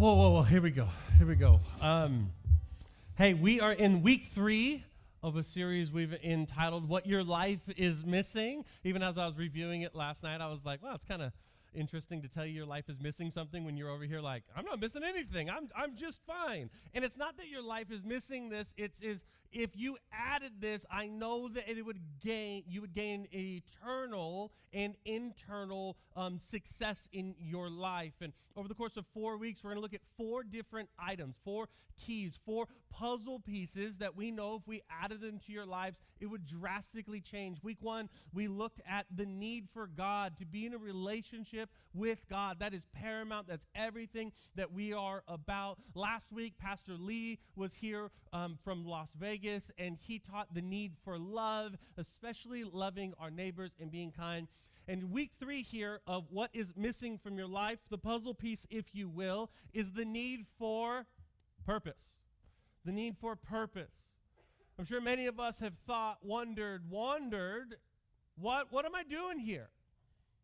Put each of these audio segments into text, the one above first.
Whoa, here we go. Hey, we are in week 3 of a series we've entitled What Your Life Is Missing. Even as I was reviewing it last night, I was like, wow, it's kind of interesting to tell you your life is missing something when you're over here like, I'm not missing anything. I'm just fine. And it's not that your life is missing this. It's if you added this, I know that you would gain eternal and internal success in your life. And over the course of 4 weeks, we're going to look at 4 different items, 4 keys, 4 puzzle pieces that we know if we added them to your lives, it would drastically change. Week 1, we looked at the need for God, to be in a relationship with God. That is paramount. That's everything that we are about. Last week, Pastor Lee was here from Las Vegas, and he taught the need for love, especially loving our neighbors and being kind. And week 3 here of what is missing from your life, the puzzle piece, if you will, is the need for purpose. The need for purpose. I'm sure many of us have wondered, what am I doing here?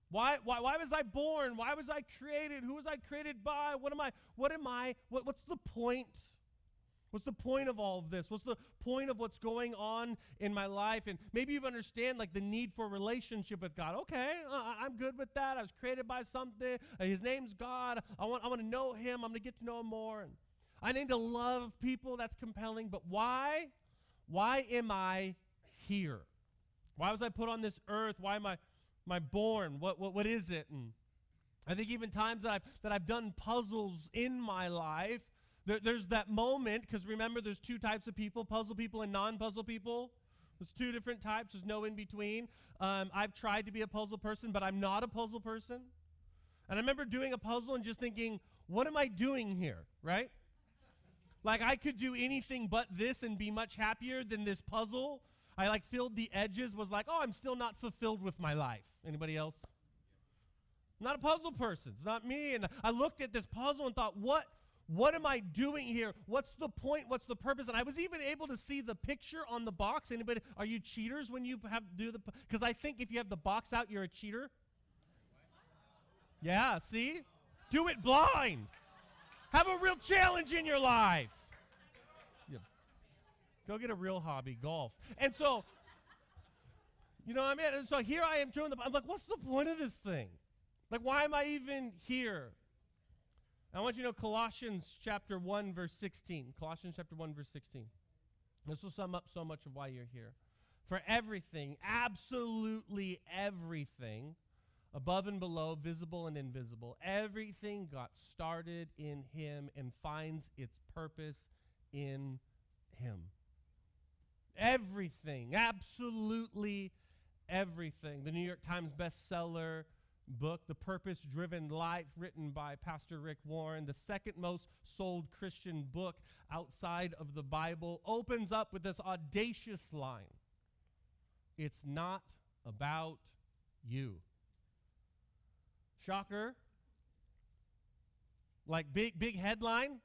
Why was I born? Why was I created? Who was I created by? What's the point? What's the point of all of this? What's the point of what's going on in my life? And maybe you understand like the need for a relationship with God. Okay, I'm good with that. I was created by something. His name's God. I want to know him. I'm going to get to know him more. And I need to love people. That's compelling. But why? Why am I here? Why was I put on this earth? Why am I born? What is it? And I think even times that I've done puzzles in my life, there's that moment, because remember there's 2 types of people, puzzle people and non-puzzle people. There's 2 different types. There's no in between. I've tried to be a puzzle person, but I'm not a puzzle person. And I remember doing a puzzle and just thinking, what am I doing here, right? Like I could do anything but this and be much happier than this puzzle. I filled the edges, was like, I'm still not fulfilled with my life. Anybody else? I'm not a puzzle person. It's not me. And I looked at this puzzle and thought, what am I doing here? What's the point? What's the purpose? And I was even able to see the picture on the box. Anybody, are you cheaters when you because I think if you have the box out, you're a cheater. Yeah, see? Do it blind. Have a real challenge in your life. Yeah. Go get a real hobby, golf. And so, you know what I mean? And so here I am doing I'm like, what's the point of this thing? Like, why am I even here? I want you to know Colossians chapter 1, verse 16. Colossians chapter 1, verse 16. This will sum up so much of why you're here. For everything, absolutely everything, above and below, visible and invisible, everything got started in him and finds its purpose in him. Everything, absolutely everything. The New York Times bestseller book, The Purpose-Driven Life, written by Pastor Rick Warren, the second most sold Christian book outside of the Bible, opens up with this audacious line. It's not about you. Shocker. Like big headline.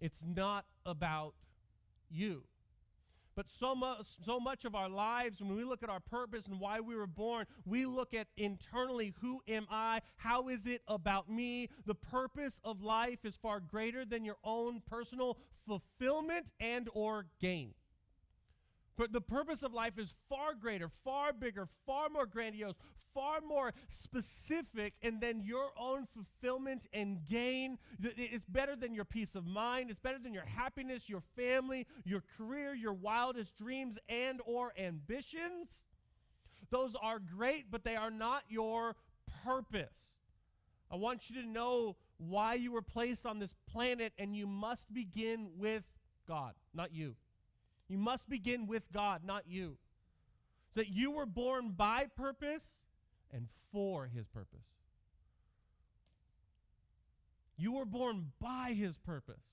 It's not about you. But so much of our lives, when we look at our purpose and why we were born, we look at internally, who am I? How is it about me? The purpose of life is far greater than your own personal fulfillment and or gain. But the purpose of life is far greater, far bigger, far more grandiose, far more specific, and then your own fulfillment and gain. It's better than your peace of mind. It's better than your happiness, your family, your career, your wildest dreams and or ambitions. Those are great, but they are not your purpose. I want you to know why you were placed on this planet, and you must begin with God, not you. You must begin with God, not you. So that you were born by purpose and for his purpose. You were born by his purpose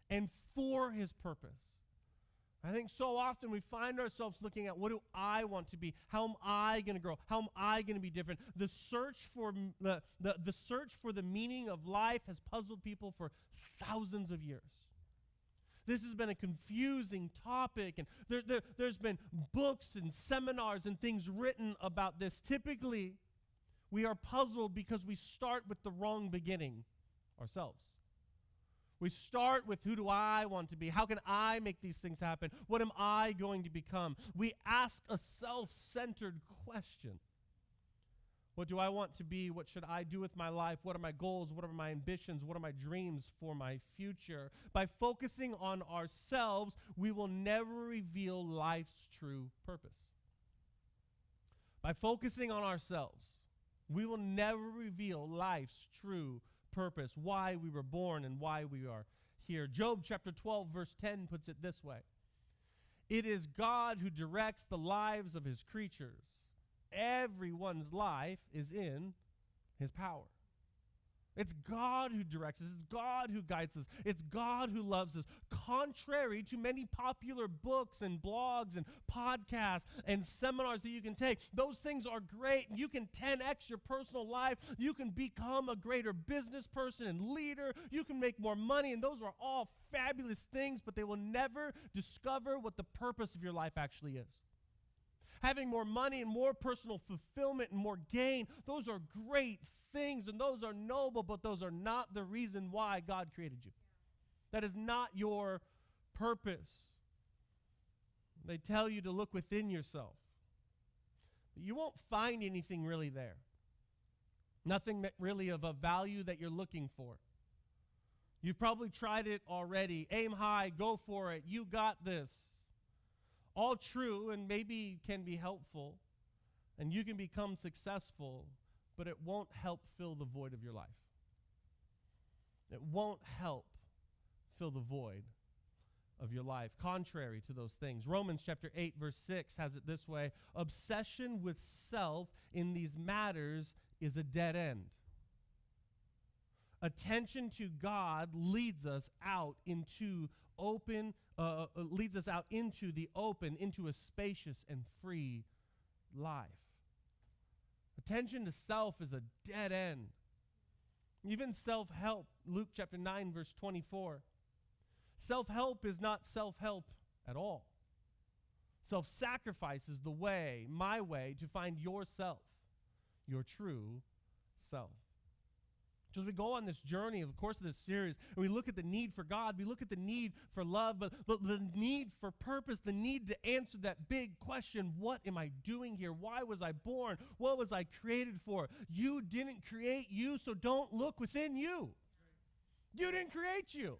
and for his purpose. I think so often we find ourselves looking at, what do I want to be? How am I going to grow? How am I going to be different? The search for the meaning of life has puzzled people for thousands of years. This has been a confusing topic, and there's been books and seminars and things written about this. Typically, we are puzzled because we start with the wrong beginning ourselves. We start with, who do I want to be? How can I make these things happen? What am I going to become? We ask a self-centered question. What do I want to be? What should I do with my life? What are my goals? What are my ambitions? What are my dreams for my future? By focusing on ourselves, we will never reveal life's true purpose. By focusing on ourselves, we will never reveal life's true purpose, why we were born and why we are here. Job chapter 12, verse 10 puts it this way. It is God who directs the lives of his creatures. Everyone's life is in his power. It's God who directs us. It's God who guides us. It's God who loves us. Contrary to many popular books and blogs and podcasts and seminars that you can take, those things are great. You can 10x your personal life. You can become a greater business person and leader. You can make more money, and those are all fabulous things, but they will never discover what the purpose of your life actually is. Having more money and more personal fulfillment and more gain, those are great things and those are noble, but those are not the reason why God created you. That is not your purpose. They tell you to look within yourself. But you won't find anything really there. Nothing that really of a value that you're looking for. You've probably tried it already. Aim high, go for it. You got this. All true and maybe can be helpful, and you can become successful, but it won't help fill the void of your life. It won't help fill the void of your life, contrary to those things. Romans chapter 8, verse 6 has it this way: obsession with self in these matters is a dead end. Attention to God leads us out into the open, into a spacious and free life. Attention to self is a dead end. Even self-help, Luke chapter 9, verse 24. Self-help is not self-help at all. Self-sacrifice is the way, my way, to find yourself, your true self. So as we go on this journey, of the course of this series, and we look at the need for God, we look at the need for love, but the need for purpose, the need to answer that big question, what am I doing here? Why was I born? What was I created for? You didn't create you, so don't look within you. You didn't create you.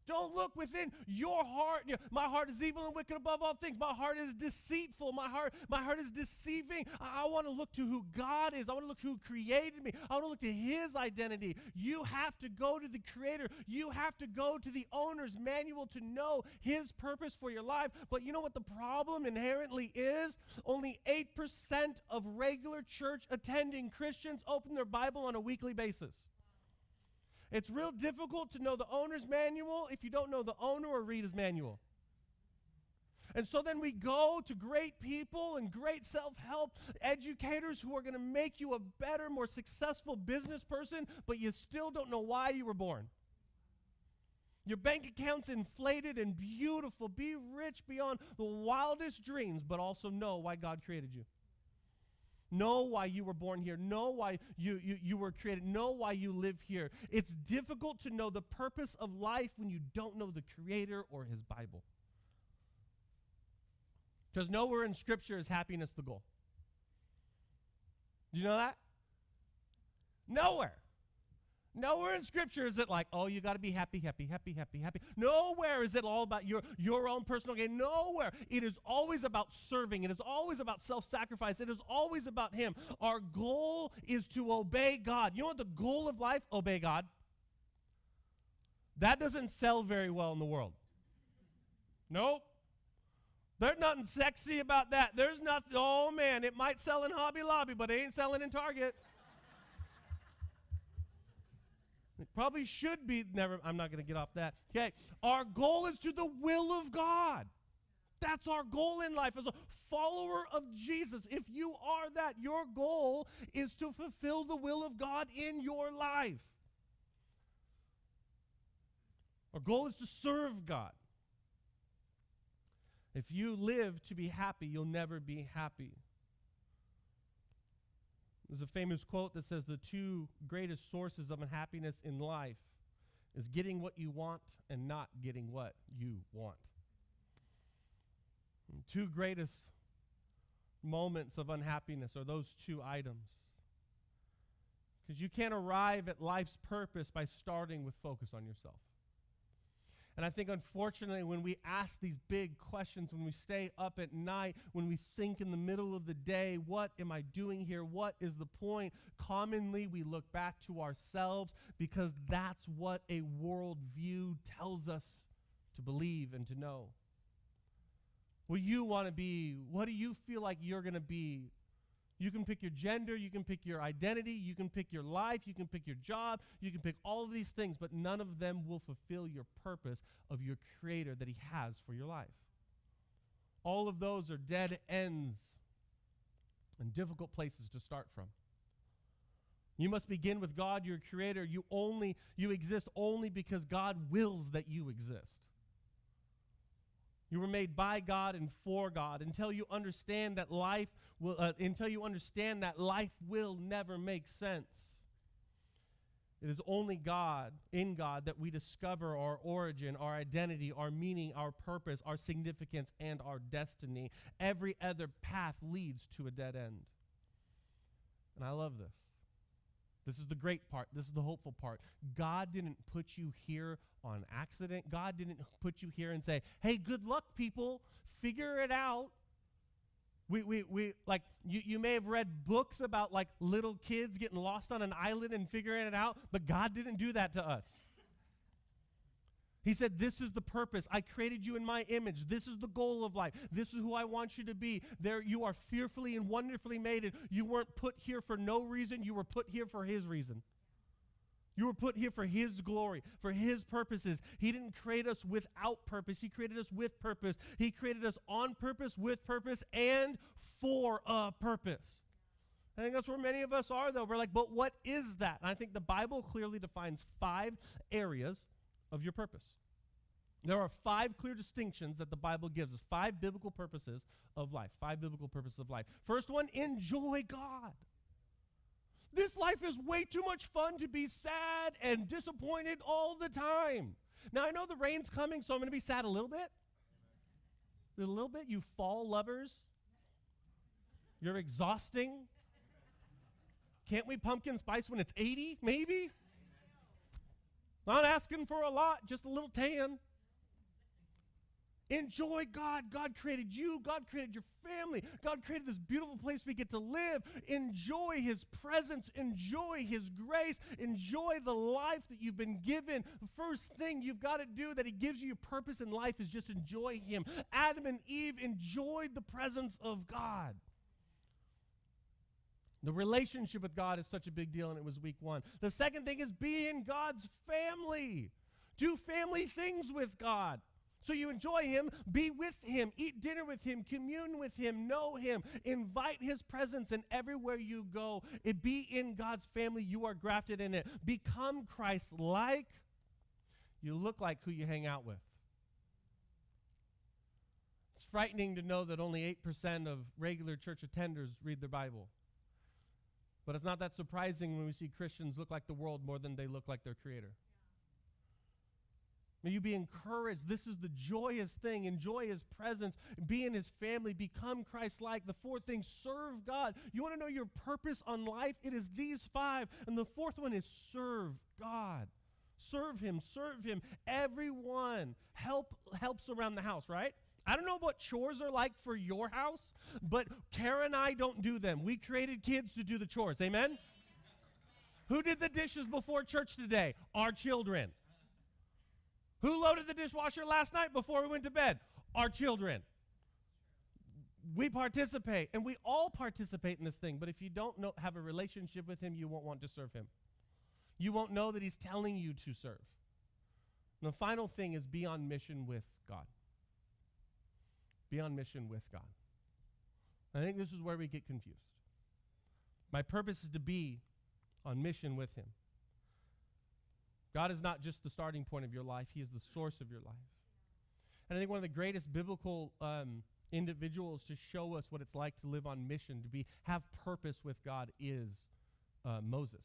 Don't look within your heart. My heart is evil and wicked above all things. My heart is deceitful. My heart is deceiving. I want to look to who God is. I want to look who created me. I want to look to his identity. You have to go to the creator. You have to go to the owner's manual to know his purpose for your life. But you know what the problem inherently is? Only 8% of regular church attending Christians open their Bible on a weekly basis. It's real difficult to know the owner's manual if you don't know the owner or read his manual. And so then we go to great people and great self-help educators who are going to make you a better, more successful business person, but you still don't know why you were born. Your bank account's inflated and beautiful. Be rich beyond the wildest dreams, but also know why God created you. Know why you were born here. Know why you were created. Know why you live here. It's difficult to know the purpose of life when you don't know the Creator or his Bible. Because nowhere in Scripture is happiness the goal. Do you know that? Nowhere. Nowhere in Scripture is it like, oh, you got to be happy, happy, happy, happy, happy. Nowhere is it all about your own personal gain. Nowhere. It is always about serving. It is always about self-sacrifice. It is always about him. Our goal is to obey God. You know what the goal of life? Obey God. That doesn't sell very well in the world. Nope. There's nothing sexy about that. There's nothing, oh man, it might sell in Hobby Lobby, but it ain't selling in Target. It probably should be. I'm not going to get off that. Okay. Our goal is to the will of God. That's our goal in life as a follower of Jesus. If you are that, your goal is to fulfill the will of God in your life. Our goal is to serve God. If you live to be happy, you'll never be happy. There's a famous quote that says the two greatest sources of unhappiness in life is getting what you want and not getting what you want. And two greatest moments of unhappiness are those two items. Because you can't arrive at life's purpose by starting with focus on yourself. And I think, unfortunately, when we ask these big questions, when we stay up at night, when we think in the middle of the day, what am I doing here? What is the point? Commonly, we look back to ourselves because that's what a worldview tells us to believe and to know. What you want to be, what do you feel like you're going to be? You can pick your gender, you can pick your identity, you can pick your life, you can pick your job, you can pick all of these things, but none of them will fulfill your purpose of your Creator that He has for your life. All of those are dead ends and difficult places to start from. You must begin with God, your Creator. You exist only because God wills that you exist. You were made by God and for God. Until you understand that life will never make sense. It is only God, in God, that we discover our origin, our identity, our meaning, our purpose, our significance, and our destiny. Every other path leads to a dead end. And I love this. This is the great part. This is the hopeful part. God didn't put you here on accident. God didn't put you here and say, hey, good luck, people. Figure it out. You may have read books about like little kids getting lost on an island and figuring it out, but God didn't do that to us. He said, this is the purpose. I created you in my image. This is the goal of life. This is who I want you to be. There, you are fearfully and wonderfully made. You weren't put here for no reason. You were put here for His reason. You were put here for His glory, for His purposes. He didn't create us without purpose. He created us with purpose. He created us on purpose, with purpose, and for a purpose. I think that's where many of us are, though. We're like, but what is that? And I think the Bible clearly defines 5 areas of your purpose. There are 5 clear distinctions that the Bible gives us, 5 biblical purposes of life, 5 biblical purposes of life. First one, enjoy God. This life is way too much fun to be sad and disappointed all the time. Now, I know the rain's coming, so I'm going to be sad a little bit. A little bit, you fall lovers. You're exhausting. Can't we pumpkin spice when it's 80, maybe? Not asking for a lot, just a little tan. Enjoy God. God created you. God created your family. God created this beautiful place we get to live. Enjoy His presence. Enjoy His grace. Enjoy the life that you've been given. The first thing you've got to do that He gives you a purpose in life is just enjoy Him. Adam and Eve enjoyed the presence of God. The relationship with God is such a big deal, and it was week 1. The second thing is be in God's family. Do family things with God. So you enjoy Him, be with Him, eat dinner with Him, commune with Him, know Him, invite His presence, and everywhere you go, be in God's family. You are grafted in it. Become Christ-like. You look like who you hang out with. It's frightening to know that only 8% of regular church attenders read their Bible. But it's not that surprising when we see Christians look like the world more than they look like their Creator. May you be encouraged. This is the joyous thing. Enjoy His presence. Be in His family. Become Christ-like. The fourth thing, serve God. You want to know your purpose on life? It is these 5. And the fourth one is serve God. Serve Him. Serve Him. Everyone helps around the house, right? I don't know what chores are like for your house, but Kara and I don't do them. We created kids to do the chores. Amen? Who did the dishes before church today? Our children. Who loaded the dishwasher last night before we went to bed? Our children. We participate, and we all participate in this thing, but if you don't have a relationship with Him, you won't want to serve Him. You won't know that He's telling you to serve. And the final thing is be on mission with God. Be on mission with God. I think this is where we get confused. My purpose is to be on mission with Him. God is not just the starting point of your life. He is the source of your life. And I think one of the greatest biblical individuals to show us what it's like to live on mission, have purpose with God, is Moses.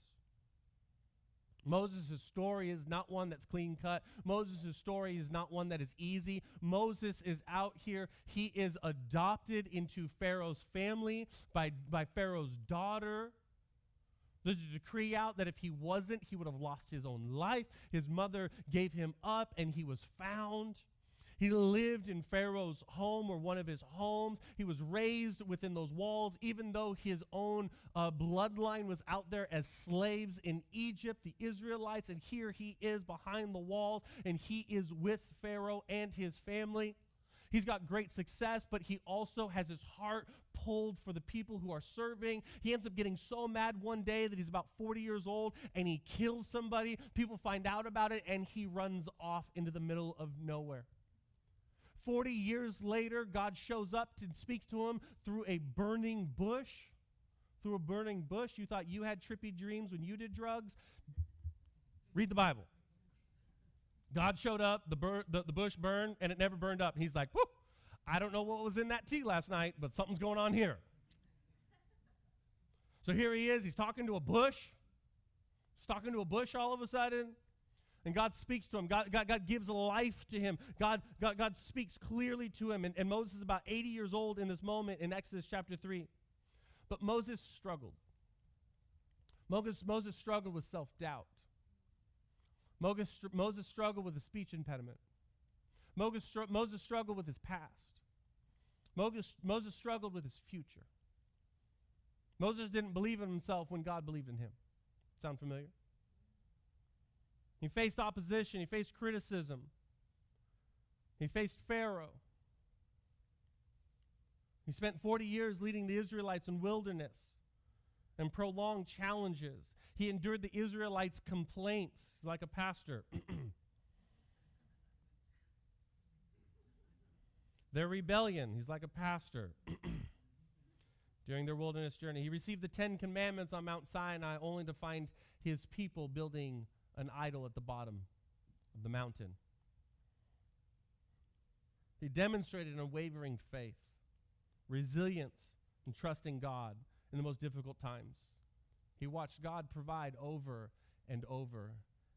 Moses' story is not one that's clean cut. Moses' story is not one that is easy. Moses is out here. He is adopted into Pharaoh's family by Pharaoh's daughter. There's a decree out that if he wasn't, he would have lost his own life. His mother gave him up, and he was found. He lived in Pharaoh's home, or one of his homes. He was raised within those walls, even though his own bloodline was out there as slaves in Egypt, the Israelites, and here he is behind the walls, and he is with Pharaoh and his family. He's got great success, but he also has his heart pulled for the people who are serving. He ends up getting so mad one day that he's about 40 years old, and he kills somebody. People find out about it, and he runs off into the middle of nowhere. 40 years later, God shows up and speaks to him through a burning bush. Through a burning bush. You thought you had trippy dreams when you did drugs? Read the Bible. God showed up, the bush burned, and it never burned up. And he's like, whoo, I don't know what was in that tea last night, but something's going on here. So here he is. He's talking to a bush. He's talking to a bush all of a sudden. And God speaks to him. God gives life to him. God speaks clearly to him. And Moses is about 80 years old in this moment in Exodus chapter 3. But Moses struggled. Moses struggled with self-doubt. Moses struggled with a speech impediment. Moses struggled with his past. Moses struggled with his future. Moses didn't believe in himself when God believed in him. Sound familiar? He faced opposition. He faced criticism. He faced Pharaoh. He spent 40 years leading the Israelites in wilderness and prolonged challenges. He endured the Israelites' complaints. He's like a pastor. Their rebellion. He's like a pastor. During their wilderness journey, he received the 10 Commandments on Mount Sinai, only to find his people building an idol at the bottom of the mountain. He demonstrated an unwavering faith, resilience, and trust in God in the most difficult times. He watched God provide over and over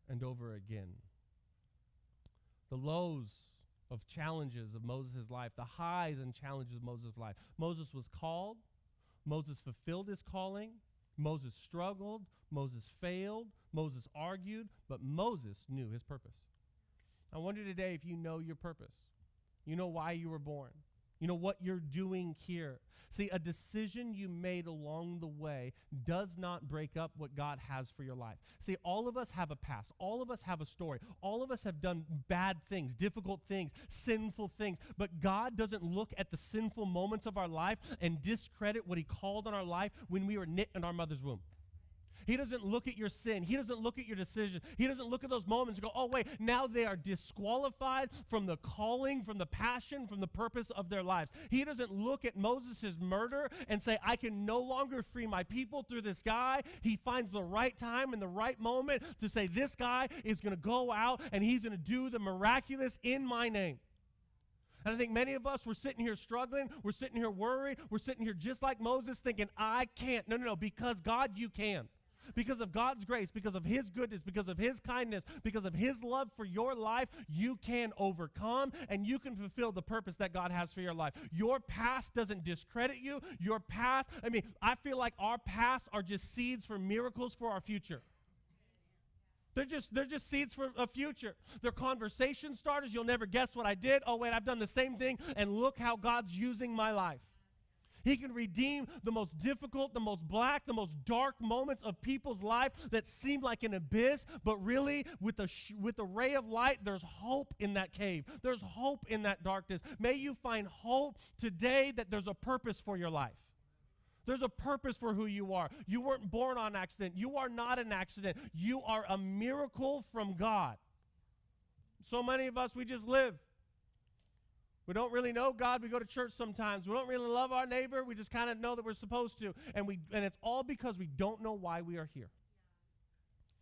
and over again. The lows of challenges of Moses' life, the highs and challenges of Moses' life. Moses was called. Moses fulfilled his calling. Moses struggled. Moses failed. Moses argued, but Moses knew his purpose. I wonder today if you know your purpose. You know why you were born. You know what you're doing here. See, a decision you made along the way does not break up what God has for your life. See, all of us have a past. All of us have a story. All of us have done bad things, difficult things, sinful things. But God doesn't look at the sinful moments of our life and discredit what he called on our life when we were knit in our mother's womb. He doesn't look at your sin. He doesn't look at your decision. He doesn't look at those moments and go, oh, wait, now they are disqualified from the calling, from the passion, from the purpose of their lives. He doesn't look at Moses' murder and say, I can no longer free my people through this guy. He finds the right time and the right moment to say, this guy is going to go out and he's going to do the miraculous in my name. And I think many of us, we're sitting here struggling. We're sitting here worried. We're sitting here just like Moses thinking, I can't. No, because God, you can. Because of God's grace, because of his goodness, because of his kindness, because of his love for your life, you can overcome and you can fulfill the purpose that God has for your life. Your past doesn't discredit you. Your past, I feel like our past are just seeds for miracles for our future. They're just seeds for a future. They're conversation starters. You'll never guess what I did. Oh, wait, I've done the same thing, and look how God's using my life. He can redeem the most difficult, the most black, the most dark moments of people's life that seem like an abyss, but really with a ray of light, there's hope in that cave. There's hope in that darkness. May you find hope today that there's a purpose for your life. There's a purpose for who you are. You weren't born on accident. You are not an accident. You are a miracle from God. So many of us, we just live. We don't really know God. We go to church sometimes. We don't really love our neighbor. We just kind of know that we're supposed to. And it's all because we don't know why we are here.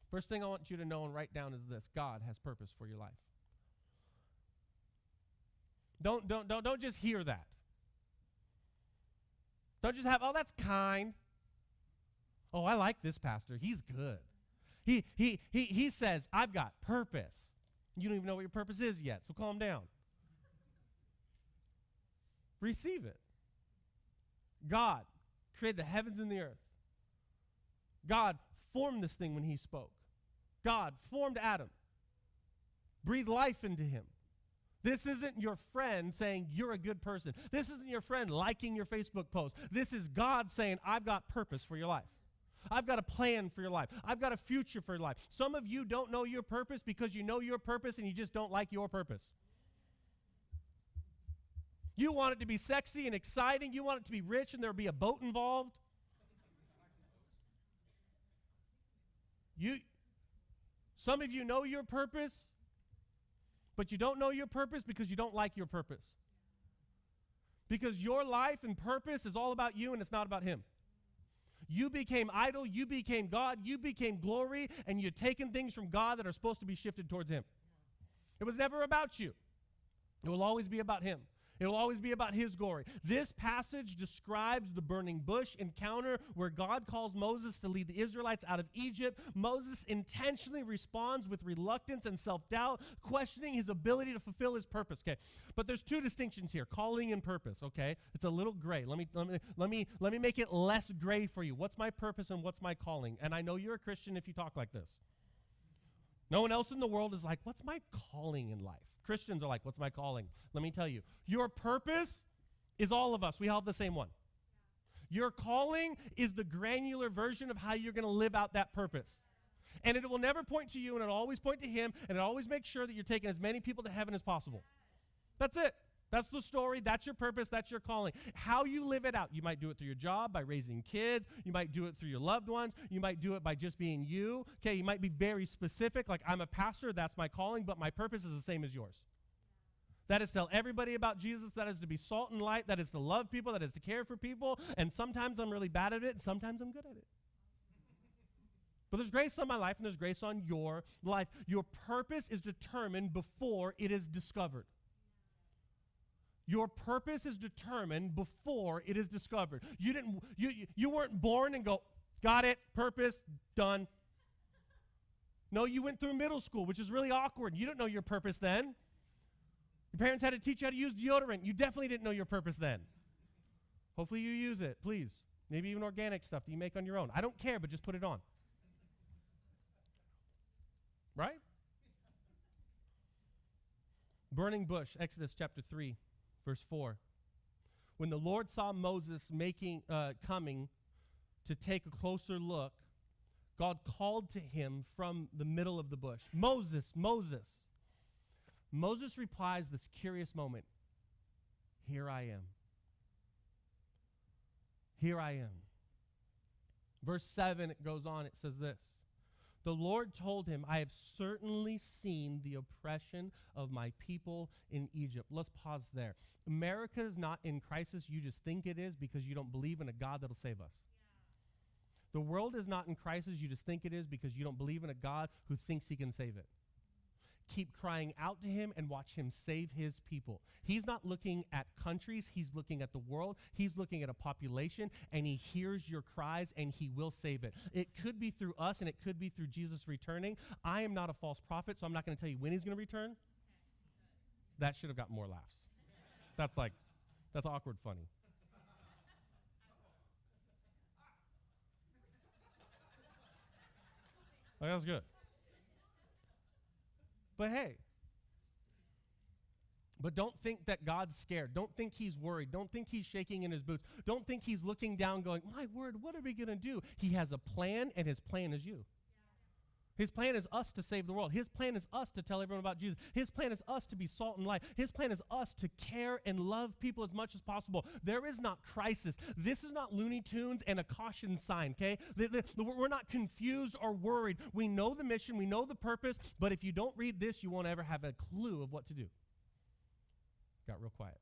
First thing I want you to know and write down is this. God has purpose for your life. Don't just hear that. Don't just have, oh, that's kind. Oh, I like this pastor. He's good. He says, I've got purpose. You don't even know what your purpose is yet, so calm down. Receive it. God created the heavens and the earth. God formed this thing when he spoke. God formed Adam. Breathed life into him. This isn't your friend saying you're a good person. This isn't your friend liking your Facebook post. This is God saying, I've got purpose for your life. I've got a plan for your life. I've got a future for your life. Some of you don't know your purpose because you know your purpose and you just don't like your purpose. You want it to be sexy and exciting. You want it to be rich and there be a boat involved. Some of you know your purpose, but you don't know your purpose because you don't like your purpose. Because your life and purpose is all about you and it's not about him. You became idol, you became God, you became glory, and you're taking things from God that are supposed to be shifted towards him. It was never about you. It will always be about him. It will always be about his glory. This passage describes the burning bush encounter where God calls Moses to lead the Israelites out of Egypt. Moses intentionally responds with reluctance and self-doubt, questioning his ability to fulfill his purpose. Okay, but there's two distinctions here: calling and purpose. Okay, it's a little gray. Let me make it less gray for you. What's my purpose and what's my calling? And I know you're a Christian if you talk like this. No one else in the world is like, what's my calling in life? Christians are like, what's my calling? Let me tell you, your purpose is all of us. We all have the same one. Your calling is the granular version of how you're going to live out that purpose. And it will never point to you, and it'll always point to him, and it'll always make sure that you're taking as many people to heaven as possible. That's it. That's the story. That's your purpose. That's your calling. How you live it out. You might do it through your job, by raising kids. You might do it through your loved ones. You might do it by just being you. Okay, you might be very specific, like I'm a pastor, that's my calling, but my purpose is the same as yours. That is to tell everybody about Jesus. That is to be salt and light. That is to love people. That is to care for people. And sometimes I'm really bad at it, and sometimes I'm good at it. But there's grace on my life, and there's grace on your life. Your purpose is determined before it is discovered. Your purpose is determined before it is discovered. You weren't born and go, got it, purpose, done. No, you went through middle school, which is really awkward. You didn't know your purpose then. Your parents had to teach you how to use deodorant. You definitely didn't know your purpose then. Hopefully you use it, please. Maybe even organic stuff that you make on your own. I don't care, but just put it on. Right? Burning bush, Exodus chapter 3. Verse 4, when the Lord saw Moses coming to take a closer look, God called to him from the middle of the bush, Moses, Moses. Moses replies this curious moment, here I am. Here I am. Verse 7, it goes on, it says this. The Lord told him, I have certainly seen the oppression of my people in Egypt. Let's pause there. America is not in crisis. You just think it is because you don't believe in a God that'll save us. Yeah. The world is not in crisis. You just think it is because you don't believe in a God who thinks he can save it. Keep crying out to him and watch him save his people. He's not looking at countries. He's looking at the world. He's looking at a population, and he hears your cries, and he will save it. It could be through us, and it could be through Jesus returning. I am not a false prophet, so I'm not going to tell you when he's going to return. That should have got more laughs. That's awkward funny. That was good. But hey, don't think that God's scared. Don't think he's worried. Don't think he's shaking in his boots. Don't think he's looking down going, my word, what are we going to do? He has a plan, and his plan is you. His plan is us to save the world. His plan is us to tell everyone about Jesus. His plan is us to be salt and light. His plan is us to care and love people as much as possible. There is not crisis. This is not Looney Tunes and a caution sign, okay? We're not confused or worried. We know the mission. We know the purpose. But if you don't read this, you won't ever have a clue of what to do. Got real quiet.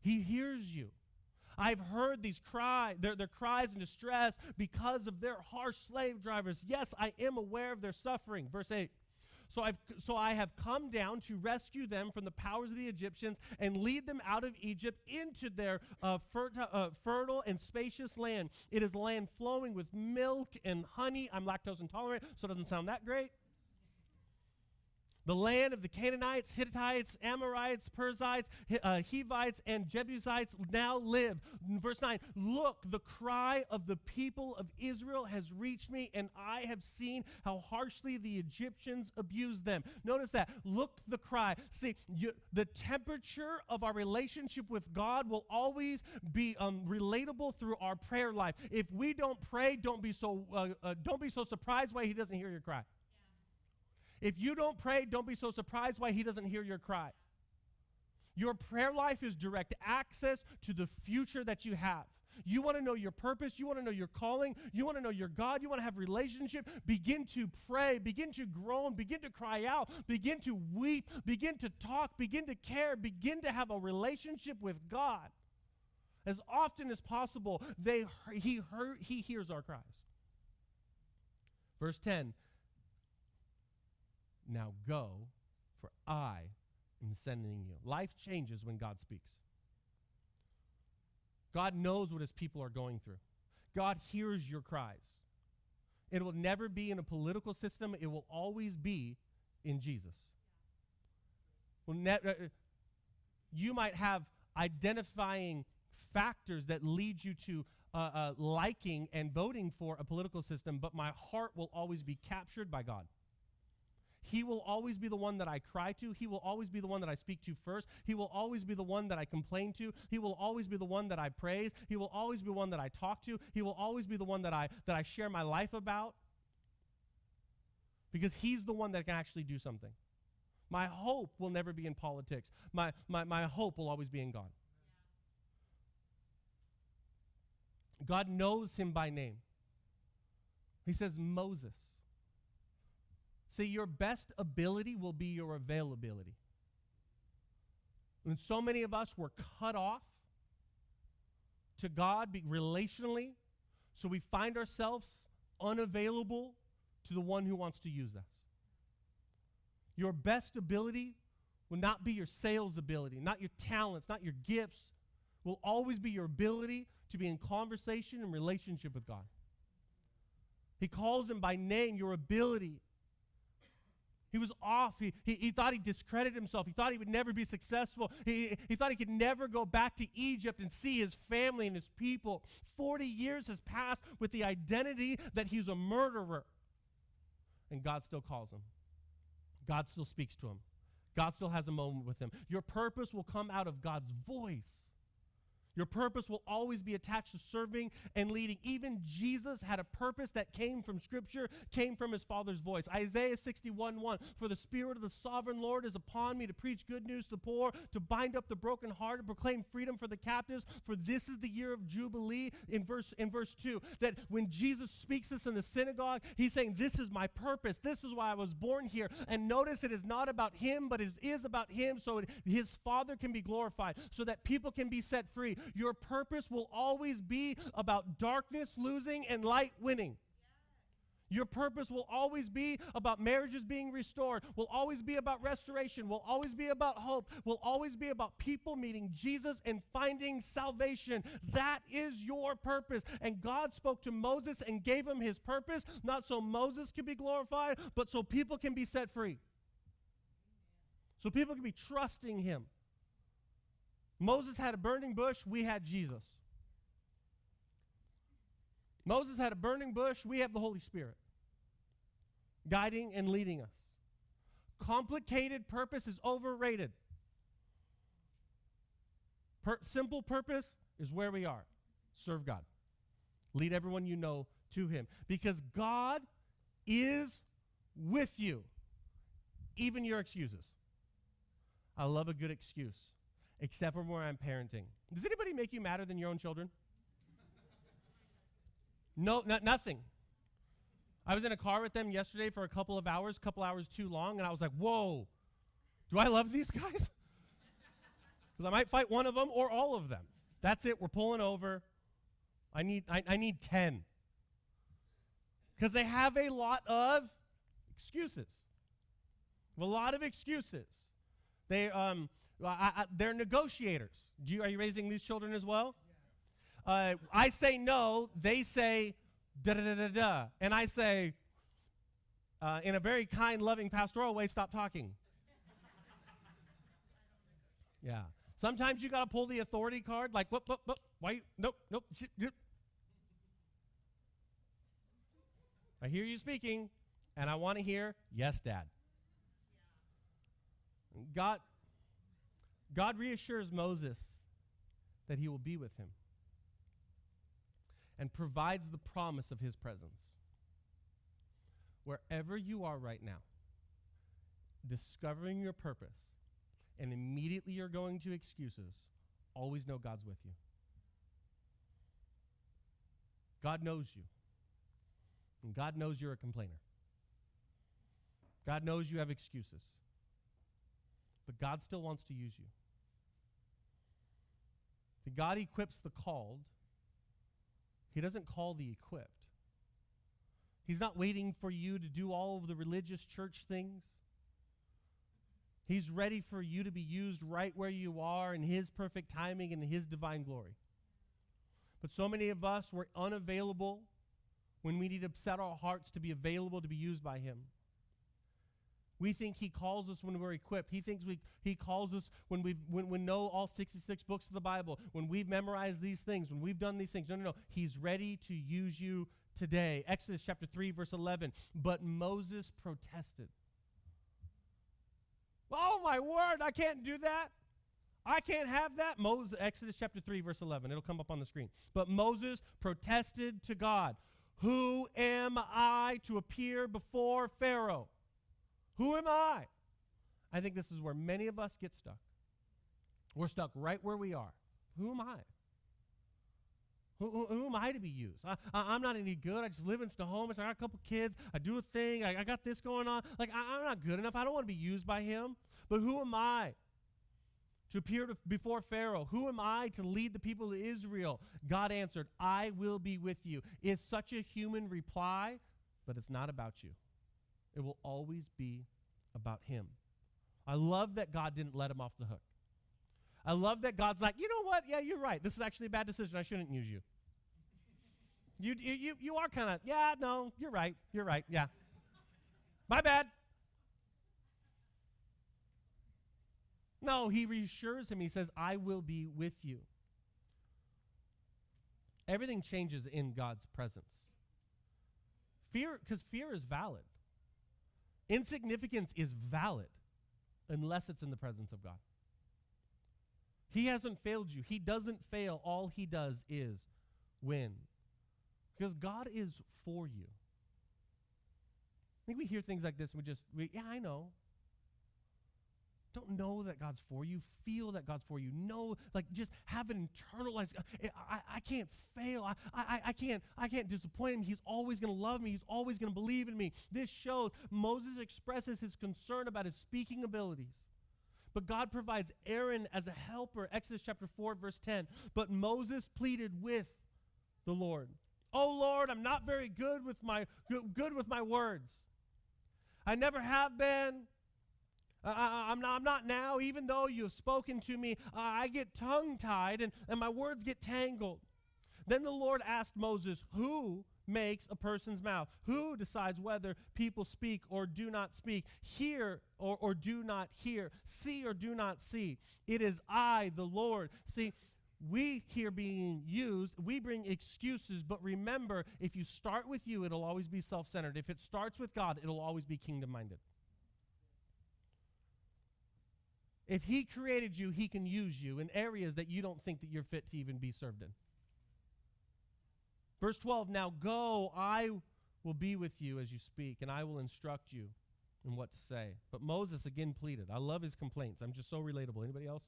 He hears you. I've heard these their cries in distress because of their harsh slave drivers. Yes, I am aware of their suffering. Verse 8, So I have come down to rescue them from the powers of the Egyptians and lead them out of Egypt into their fertile and spacious land. It is land flowing with milk and honey. I'm lactose intolerant, so it doesn't sound that great. The land of the Canaanites, Hittites, Amorites, Perizzites, Hivites, and Jebusites now live. Verse 9, look, the cry of the people of Israel has reached me, and I have seen how harshly the Egyptians abuse them. Notice that. Look, the cry. See, the temperature of our relationship with God will always be relatable through our prayer life. If we don't pray, don't be so surprised why he doesn't hear your cry. If you don't pray, don't be so surprised why he doesn't hear your cry. Your prayer life is direct access to the future that you have. You want to know your purpose. You want to know your calling. You want to know your God. You want to have a relationship. Begin to pray. Begin to groan. Begin to cry out. Begin to weep. Begin to talk. Begin to care. Begin to have a relationship with God. As often as possible, he hears our cries. Verse 10. Now go, for I am sending you. Life changes when God speaks. God knows what his people are going through. God hears your cries. It will never be in a political system. It will always be in Jesus. You might have identifying factors that lead you to liking and voting for a political system, but my heart will always be captured by God. He will always be the one that I cry to. He will always be the one that I speak to first. He will always be the one that I complain to. He will always be the one that I praise. He will always be the one that I talk to. He will always be the one that I share my life about. Because he's the one that can actually do something. My hope will never be in politics. My hope will always be in God. God knows him by name. He says, Moses. See, your best ability will be your availability. And so many of us were cut off to God relationally, so we find ourselves unavailable to the one who wants to use us. Your best ability will not be your sales ability, not your talents, not your gifts. Will always be your ability to be in conversation and relationship with God. He calls him by name, your ability. He was off. He thought he discredited himself. He thought he would never be successful. He thought he could never go back to Egypt and see his family and his people. 40 years has passed with the identity that he's a murderer. And God still calls him. God still speaks to him. God still has a moment with him. Your purpose will come out of God's voice. Your purpose will always be attached to serving and leading. Even Jesus had a purpose that came from Scripture, came from his Father's voice. Isaiah 61:1, for the Spirit of the Sovereign Lord is upon me to preach good news to the poor, to bind up the brokenhearted, proclaim freedom for the captives, for this is the year of Jubilee. In verse 2, that when Jesus speaks this in the synagogue, he's saying, this is my purpose. This is why I was born here. And notice it is not about him, but it is about him so his Father can be glorified, so that people can be set free. Your purpose will always be about darkness losing and light winning. Your purpose will always be about marriages being restored, will always be about restoration, will always be about hope, will always be about people meeting Jesus and finding salvation. That is your purpose. And God spoke to Moses and gave him his purpose, not so Moses could be glorified, but so people can be set free. So people can be trusting him. Moses had a burning bush, we had Jesus. Moses had a burning bush, we have the Holy Spirit guiding and leading us. Complicated purpose is overrated. Simple purpose is where we are. Serve God. Lead everyone you know to him. Because God is with you, even your excuses. I love a good excuse. Except for where I'm parenting. Does anybody make you madder than your own children? No, nothing. I was in a car with them yesterday for a couple hours too long, and I was like, whoa, do I love these guys? Because I might fight one of them or all of them. That's it, we're pulling over. I need 10. Because they have a lot of excuses. A lot of excuses. They're negotiators. Are you raising these children as well? Yes. I say no. They say da-da-da-da-da. And I say, in a very kind, loving, pastoral way, stop talking. Yeah. Sometimes you got to pull the authority card, like, whoop, why? Nope. I hear you speaking, and I want to hear, yes, Dad. God reassures Moses that he will be with him and provides the promise of his presence. Wherever you are right now, discovering your purpose, and immediately you're going to excuses, always know God's with you. God knows you. And God knows you're a complainer. God knows you have excuses. But God still wants to use you. See, God equips the called. He doesn't call the equipped. He's not waiting for you to do all of the religious church things. He's ready for you to be used right where you are in his perfect timing and his divine glory. But so many of us were unavailable when we need to set our hearts to be available to be used by him. We think he calls us when we're equipped. He thinks he calls us when we know all 66 books of the Bible, when we've memorized these things, when we've done these things. No. He's ready to use you today. Exodus chapter 3, verse 11. But Moses protested. Oh, my word, I can't do that. I can't have that. Exodus chapter 3, verse 11. It'll come up on the screen. But Moses protested to God. Who am I to appear before Pharaoh? Who am I? I think this is where many of us get stuck. We're stuck right where we are. Who am I? Who am I to be used? I'm not any good. I just live in Snohomish. I got a couple kids. I do a thing. I got this going on. Like, I'm not good enough. I don't want to be used by him. But who am I to appear before Pharaoh? Who am I to lead the people of Israel? God answered, I will be with you. It's such a human reply, but it's not about you. It will always be about him. I love that God didn't let him off the hook. I love that God's like, you know what? Yeah, you're right. This is actually a bad decision. I shouldn't use you. You are kind of, yeah, no, you're right. You're right. Yeah. My bad. No, he reassures him. He says, I will be with you. Everything changes in God's presence. Because fear is valid. Insignificance is valid unless it's in the presence of God. He hasn't failed you. He doesn't fail. All he does is win. Because God is for you. I think we hear things like this and yeah, I know. Don't know that God's for you. Feel that God's for you. Know, like, just have an internalized, I can't fail. I can't disappoint him. He's always going to love me. He's always going to believe in me. This shows Moses expresses his concern about his speaking abilities. But God provides Aaron as a helper. Exodus chapter 4, verse 10. But Moses pleaded with the Lord. Oh, Lord, I'm not very good with my words. I never have been. I'm not now, even though you have spoken to me. I get tongue-tied and my words get tangled. Then the Lord asked Moses, who makes a person's mouth? Who decides whether people speak or do not speak, hear or do not hear, see or do not see? It is I, the Lord. See, we here being used, we bring excuses, but remember, if you start with you, it'll always be self-centered. If it starts with God, it'll always be kingdom-minded. If he created you, he can use you in areas that you don't think that you're fit to even be served in. Verse 12, now go, I will be with you as you speak, and I will instruct you in what to say. But Moses again pleaded. I love his complaints. I'm just so relatable. Anybody else?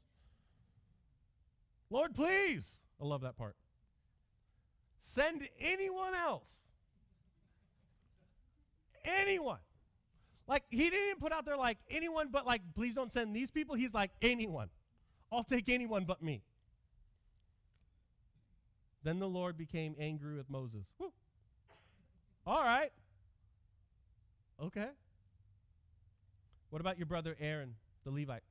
Lord, please. I love that part. Send anyone else. Anyone. Like, he didn't put out there like anyone but like, please don't send these people. He's like, anyone. I'll take anyone but me. Then the Lord became angry with Moses. Woo. All right. Okay. What about your brother Aaron, the Levite?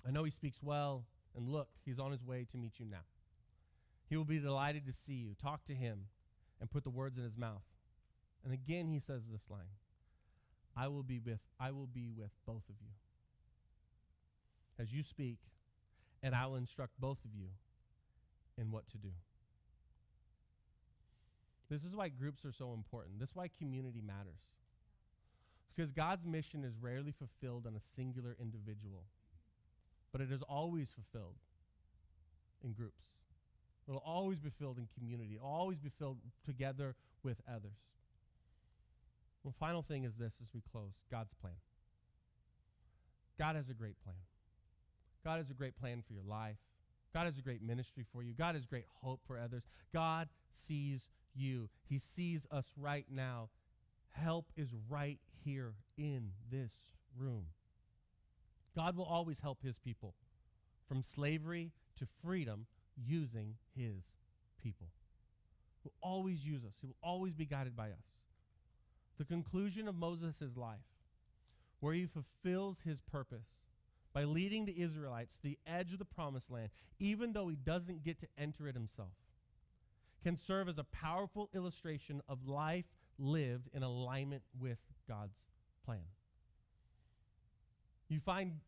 I know he speaks well, and look, he's on his way to meet you now. He will be delighted to see you. Talk to him and put the words in his mouth. And again he says this line, I will be with both of you as you speak, and I will instruct both of you in what to do. This is why groups are so important. This is why community matters. Because God's mission is rarely fulfilled on a singular individual, but it is always fulfilled in groups. It will always be filled in community. It will always be filled together with others. Well, final thing is this as we close, God's plan. God has a great plan. God has a great plan for your life. God has a great ministry for you. God has great hope for others. God sees you. He sees us right now. Help is right here in this room. God will always help his people from slavery to freedom using his people. He will always use us. He will always be guided by us. The conclusion of Moses' life, where he fulfills his purpose by leading the Israelites to the edge of the promised land, even though he doesn't get to enter it himself, can serve as a powerful illustration of life lived in alignment with God's plan. You find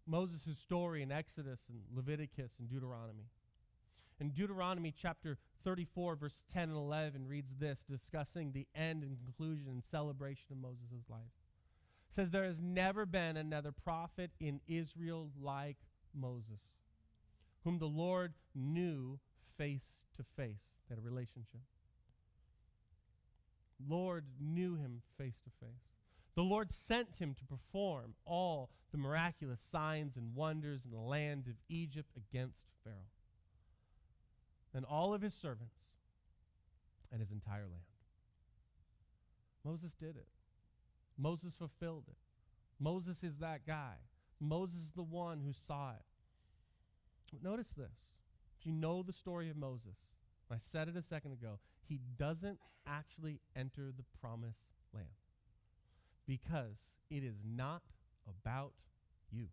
Moses' story in Exodus and Leviticus and Deuteronomy. In Deuteronomy chapter 34, verse 10 and 11 reads this, discussing the end and conclusion and celebration of Moses' life. It says, there has never been another prophet in Israel like Moses, whom the Lord knew face to face. They had a relationship. Lord knew him face to face. The Lord sent him to perform all the miraculous signs and wonders in the land of Egypt against Pharaoh and all of his servants and his entire land. Moses did it. Moses fulfilled it. Moses is that guy. Moses is the one who saw it. But notice this. If you know the story of Moses, I said it a second ago, he doesn't actually enter the promised land because it is not about you. Yeah.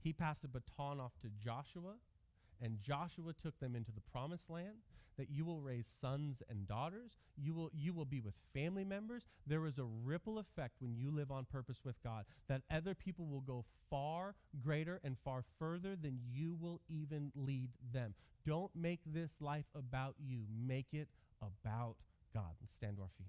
He passed a baton off to Joshua, and Joshua took them into the promised land, that you will raise sons and daughters. You will be with family members. There is a ripple effect when you live on purpose with God, that other people will go far greater and far further than you will even lead them. Don't make this life about you. Make it about God. Let's stand to our feet.